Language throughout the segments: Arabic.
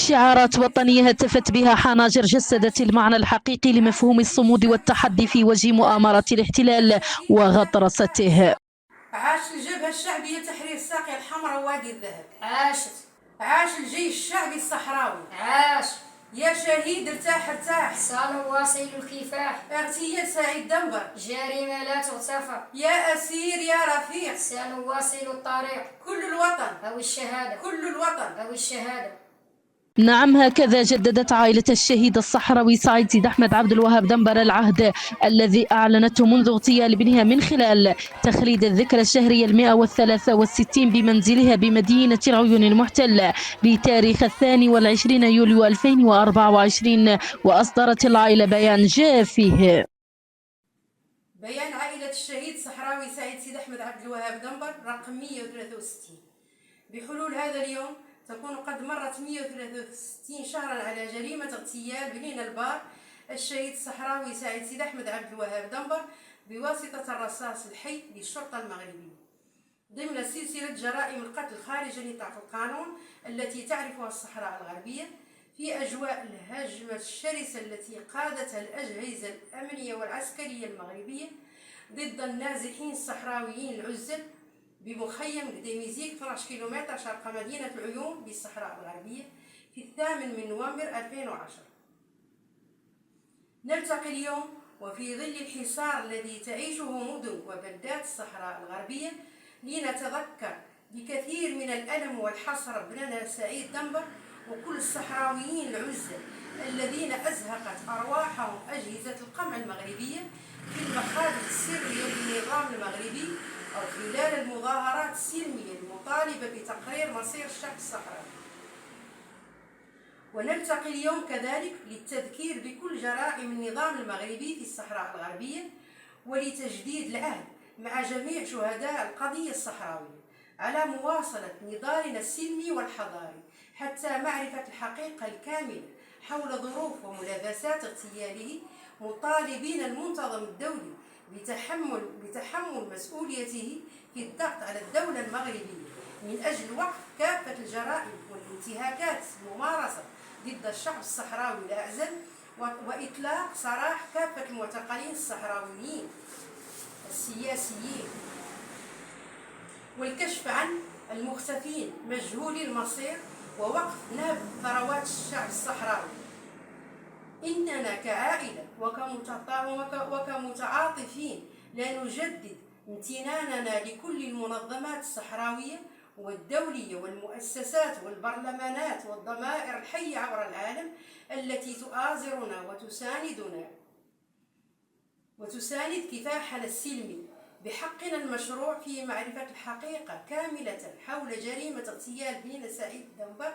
شعارات وطنية هتفت بها حناجر جسدت المعنى الحقيقي لمفهوم الصمود والتحدي في وجه مؤامرة الاحتلال وغطرسته. عاش الجبهة الشعبية تحرير ساقية الحمراء ووادي الذهب. عاش الجيش الشعبي الصحراوي. عاش يا شهيد ارتاح ارتاح. سنواصل الكفاح. اغتيال سعيد دنبر جريمة لا تغتفر. يا أسير يا رفيق. سنواصل الطريق. كل الوطن أو الشهادة. كل الوطن أو الشهادة. نعم، هكذا جددت عائلة الشهيد الصحراوي سعيد سيد أحمد عبد الوهاب دنبر العهد الذي أعلنته منذ اغتيال ابنها من خلال تخليد الذكرى الشهرية 163 بمنزلها بمدينة العيون المحتلة بتاريخ 22 يوليو 2024. وأصدرت العائلة بيان جاء فيه: بيان عائلة الشهيد الصحراوي سعيد سيد أحمد عبد الوهاب دنبر رقم 163. بحلول هذا اليوم تكون قد مرت 163 شهرا على جريمة اغتيال بنينا البار الشهيد الصحراوي سعيد سيد أحمد عبد الوهاب دنبر بواسطة الرصاص الحي للشرطة المغربية ضمن سلسلة جرائم القتل خارج نطاق القانون التي تعرفها الصحراء الغربية في أجواء الهجمة الشرسة التي قادتها الأجهزة الأمنية والعسكرية المغربية ضد النازحين الصحراويين العزل بمخيم ديميزيك 12 كيلومتر شرق مدينة العيون بالصحراء الغربية في 8 نوفمبر 2010. نلتقي اليوم وفي ظل الحصار الذي تعيشه مدن وبلدات الصحراء الغربية لنتذكر بكثير من الألم والحسرة ابننا سعيد دنبر وكل الصحراويين العزل الذين أزهقت أرواحهم أجهزة القمع المغربية في المخابئ السرية للنظام المغربي أو خلال المظاهرات السلمية المطالبة بتقرير مصير الشعب الصحراوي. ونلتقي اليوم كذلك للتذكير بكل جرائم النظام المغربي في الصحراء الغربية ولتجديد العهد مع جميع شهداء القضية الصحراوية على مواصلة نضالنا السلمي والحضاري حتى معرفة الحقيقة الكاملة حول ظروف وملابسات اغتياله، مطالبين المنتظم الدولي بتحمل مسؤوليته في الضغط على الدولة المغربية من أجل وقف كافة الجرائم والانتهاكات الممارسة ضد الشعب الصحراوي الأعزل وإطلاق سراح كافة المعتقلين الصحراويين السياسيين والكشف عن المختفين مجهولي المصير ووقف نهب ثروات الشعب الصحراوي. إننا كعائلة وكمتعاطفين لا نجدد امتناننا لكل المنظمات الصحراوية والدولية والمؤسسات والبرلمانات والضمائر الحية عبر العالم التي تؤازرنا وتساند كفاحنا السلمي بحقنا المشروع في معرفة الحقيقة كاملة حول جريمة اغتيال بنينا سعيد دنبر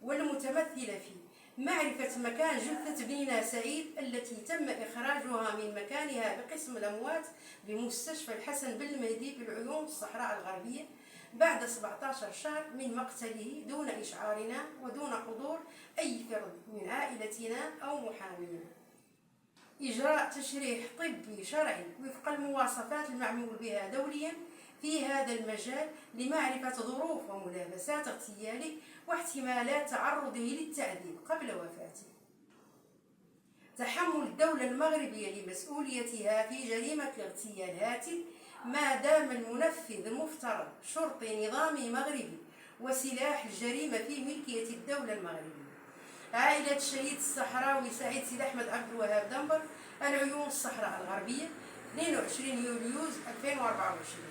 والمتمثلة في معرفة مكان جثة بنينا سعيد التي تم إخراجها من مكانها بقسم الأموات بمستشفى الحسن بن المهدي بالعيون الصحراء الغربية بعد 17 شهر من مقتله دون إشعارنا ودون حضور أي فرد من عائلتنا أو محامينا. إجراء تشريح طبي شرعي وفق المواصفات المعمول بها دوليا في هذا المجال لمعرفة ظروف وملابسات اغتياله واحتمالات تعرضه للتعذيب قبل وفاته. تحمل الدولة المغربية لمسؤوليتها في جريمة الاغتيال هاتف ما دام المنفذ المفترض شرطي نظامي مغربي وسلاح الجريمة في ملكية الدولة المغربية. عائلة الشهيد الصحراوي سعيد سيد أحمد عبد الوهاب دنبر العيون الصحراء الغربية 22 يوليو 2024.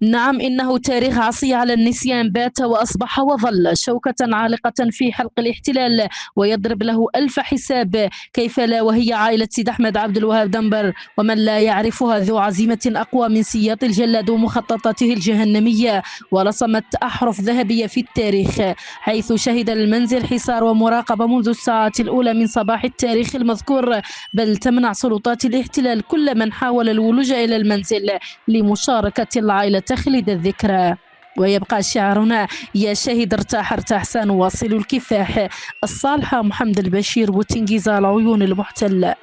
نعم، إنه تاريخ عصي على النسيان بات وأصبح وظل شوكة عالقة في حلق الاحتلال ويضرب له ألف حساب. كيف لا وهي عائلة سيد أحمد عبد الوهاب دنبر ومن لا يعرفها ذو عزيمة أقوى من سياط الجلاد ومخططاته الجهنمية ورسمت أحرف ذهبية في التاريخ، حيث شهد المنزل حصار ومراقبة منذ الساعات الأولى من صباح التاريخ المذكور، بل تمنع سلطات الاحتلال كل من حاول الولوج إلى المنزل لمشاركة العائلة تخليد الذكرى. ويبقى شعارنا: يا شهيد ارتاح ارتاح، سنواصل الكفاح. الصالحة محمد البشير وتنجيز العيون المحتلة.